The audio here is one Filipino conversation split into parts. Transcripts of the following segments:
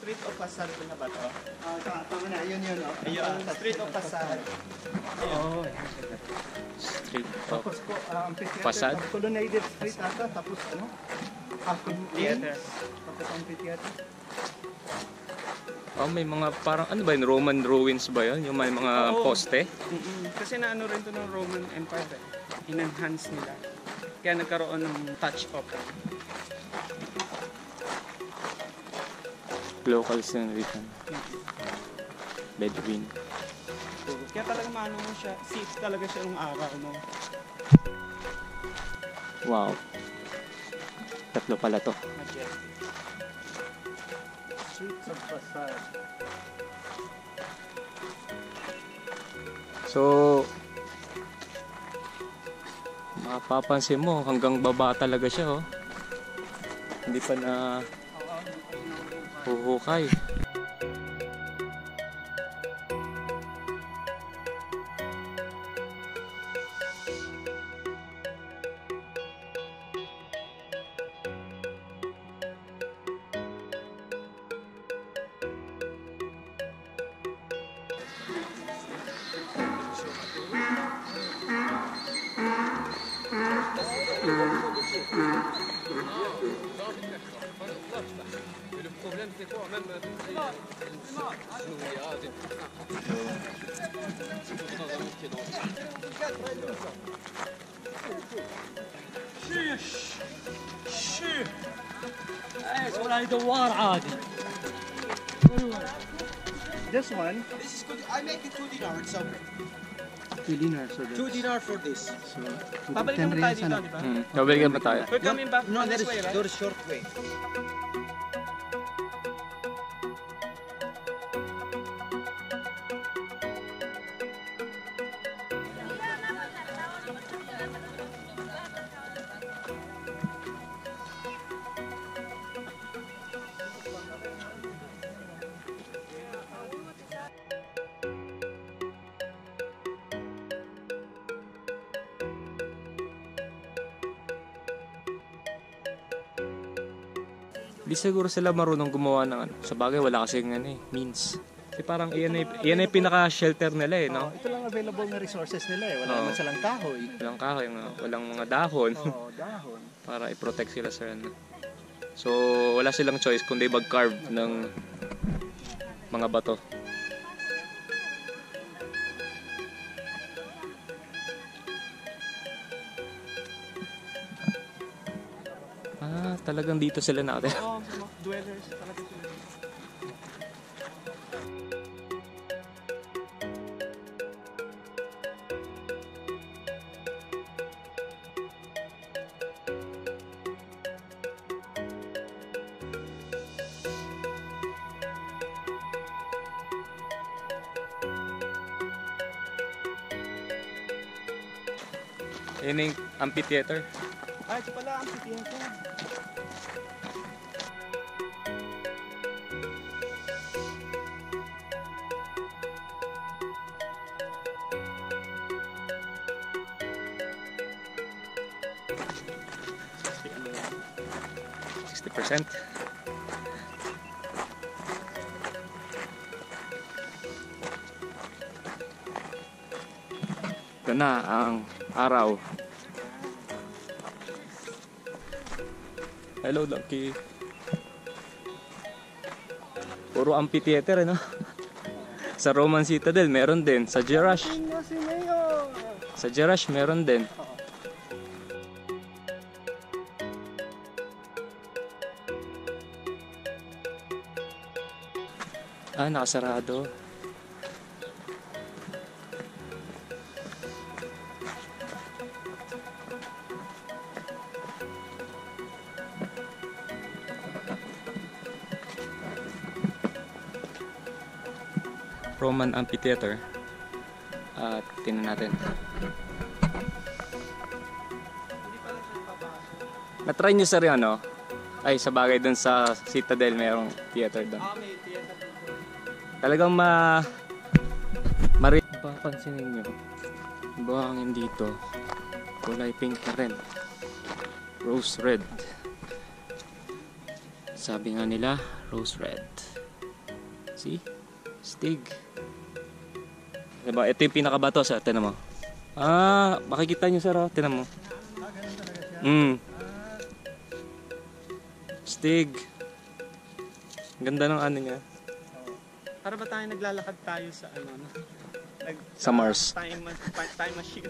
Street of Pasad na ba ito? Tama na, yun. Ayun, Street of Pasad. Oo. Street of Tapos ko, Pasad? Colonnaded Street ata, tapos ano? Theater. Tapos amphitheater. Oh, may mga parang ano ba yun? Roman ruins ba yun? Yung may mga poste? Kasi naano rin to ng Roman Empire. In-enhance nila. Kaya nagkaroon ng touch of Local scenery. Bedouin. Kaya talaga maano mo siya, safe talaga siya ng araw mo. Wow. Tatlo pala to. Majestic. Streets of Pasad. So, mapapansin mo hanggang baba talaga siya, oh. Hindi pa na huhukay. This one, This is good. I make it 2 dinar. So 2 dinar. So 2 dinar for this. So, Babalikan mo tayo dito, di ba? Kabalikan ba tayo? We're coming back No, this way, right? there is short way. Di siguro sila marunong gumawa ng ano. Sa bagay, wala kasing ano eh, means. Kasi parang iyan ay pinaka-shelter nila eh, no? ito lang available na resources nila eh. Wala Oo. naman silang kahoy. Walang kahoy, walang mga dahon Dahon. para i-protect sila sa ano. So, wala silang choice kundi mag-carve ng mga bato. Ah, talagang dito sila nakatira. Oo, sa mga dwellers talaga sila. Yun yung amphitheater. Ito pala ang amphitheater. %. Ito na ang araw. Hello, Lucky. Puro amphitheater, no? Sa Roman Citadel, meron din. Sa Jerash. Sa Jerash, meron din. Ah, nakasarado. Roman Amphitheater. At tingnan natin. Na-try nyo sir yun, no? Ay, sa bagay dun sa Citadel, mayroong theater dun. May theater dito. Talagang papansin ninyo, buhangin dito, kulay pink na rin. Rose red. Sabi nga nila, rose red. See? Stig. Diba? Ito yung pinakabato sir. Tinan mo. Makikita nyo sir. Tinan mo. Ganun talaga siya. Stig. Ganda ng ano niya. Para ba tayo naglalakad tayo sa ano? Sa Mars. Time machine.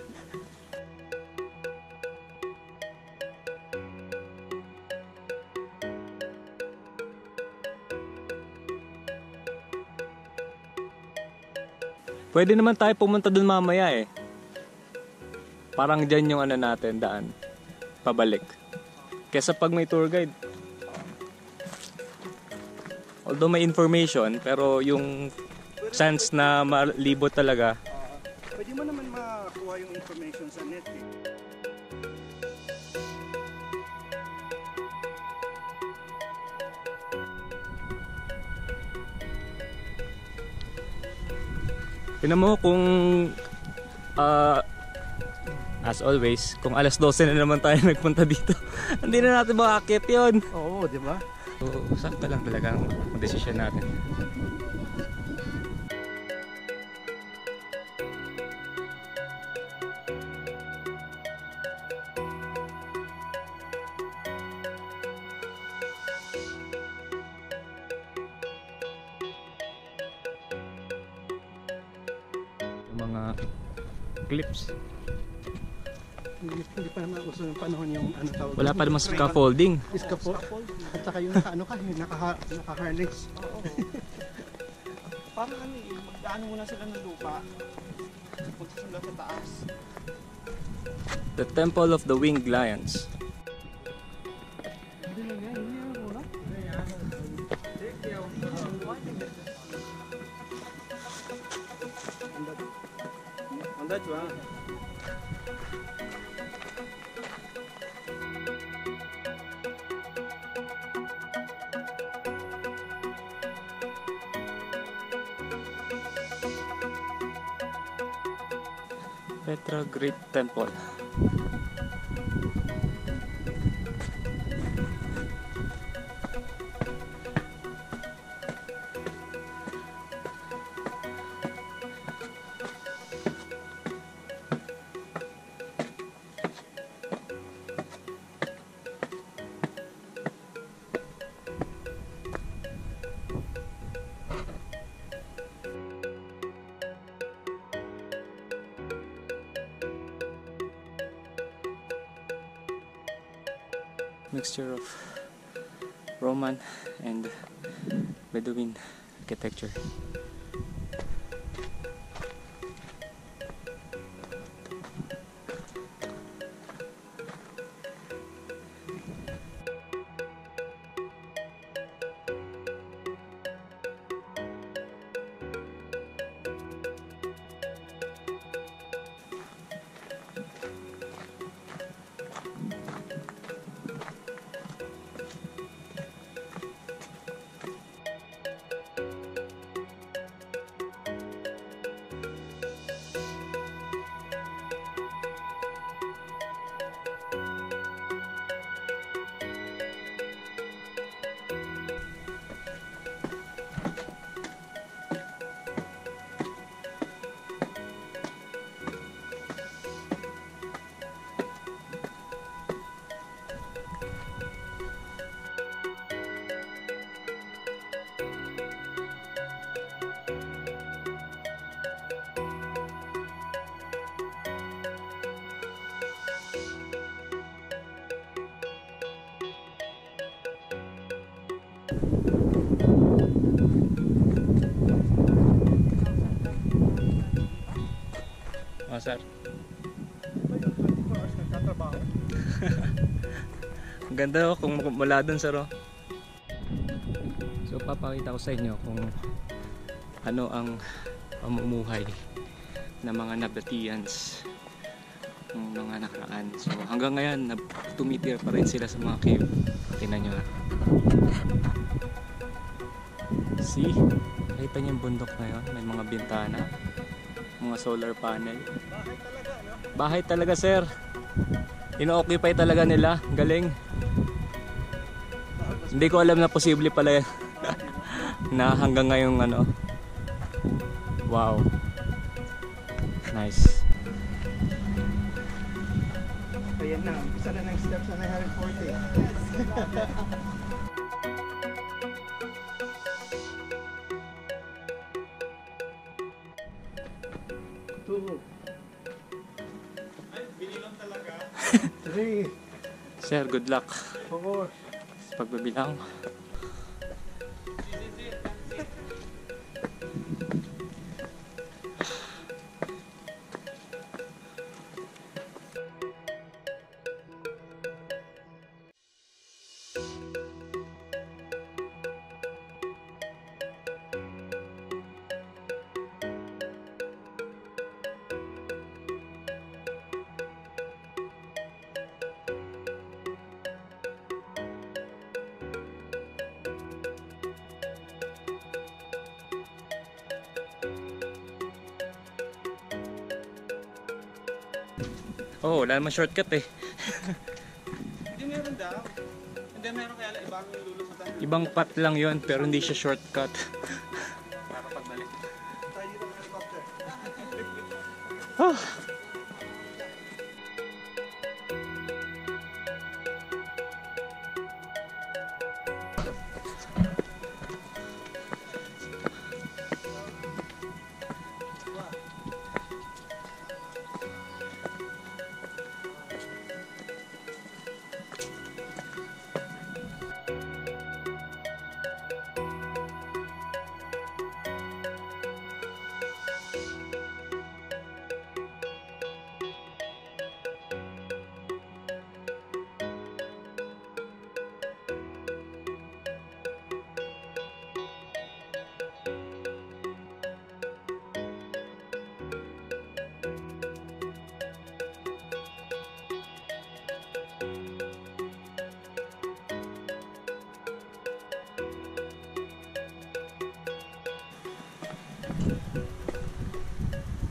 Pwede naman tayo pumunta dun mamaya eh. Parang dyan yung ano natin, daan. Pabalik. Kesa pag may tour guide. Although may information, pero yung chance na malibot talaga. Pwede mo naman makakuha yung information sa net eh. Tingnan mo kung as always, kung alas 12 na naman tayo nagpunta dito, hindi na natin makakit yun. Oo, di ba? So, sakto lang talaga ang desisyon natin. Yung mga clips. Hindi pa naman uso ng panahon yung ano tawag. Wala pa naman scaffolding. Scaffold. At saka yung naka-harness. Oo. Parang ano eh, magdaan muna sila ng lupa. Punta sila sa taas. The Temple of the Winged Lions. Andad ba? Petra Great Temple. Mixture of Roman and Bedouin architecture. Oh, sir. Ang ganda kung mula dun, sir. So, papakita ko sa inyo kung ano ang pamumuhay ng mga Nabateans ng mga nakaraan. So, hanggang ngayon, tumitira pa rin sila sa mga cave. Tingnan nyo nga. See? Nakita niyo yung bundok na yun? May mga bintana, mga solar panel. Bahay talaga, sir. Ino-occupy talaga nila. Galing. Hindi ko alam na posible pala yan. na hanggang ngayong ano. Wow. Nice. Ayan na, isa na next step sa 940. Two. Binilang talaga. Three. Sir, good luck. Four. Sa pagbabilang. Oh, wala naman shortcut eh. Hindi meron daw. Hindi meron kaya ibang lulusutan. Ibang path lang yon pero hindi siya shortcut. Para pagbalik. Tayo dito ng helicopter. Oh.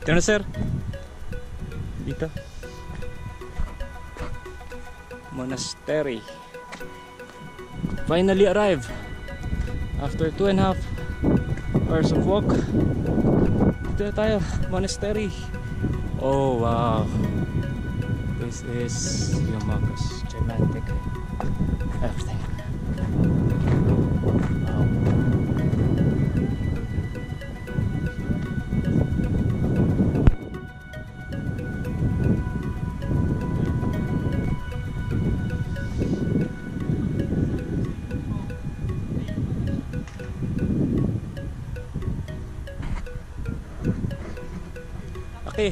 Ito na sir. Dito. Monastery. Finally arrived. After 2.5 hours of walk. Dito na tayo. Monastery. Oh wow. This is humongous. Gigantic. Everything. Wow. Okay.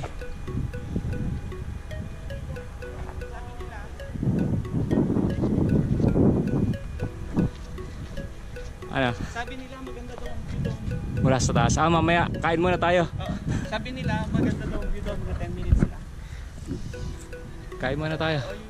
Ano? Sabi nila maganda daw ang view doon. Mula sa taas. Mamaya kain muna tayo. Oo. Sabi nila maganda daw ang view doon, mga 10 minutes lang. Kain muna tayo. O,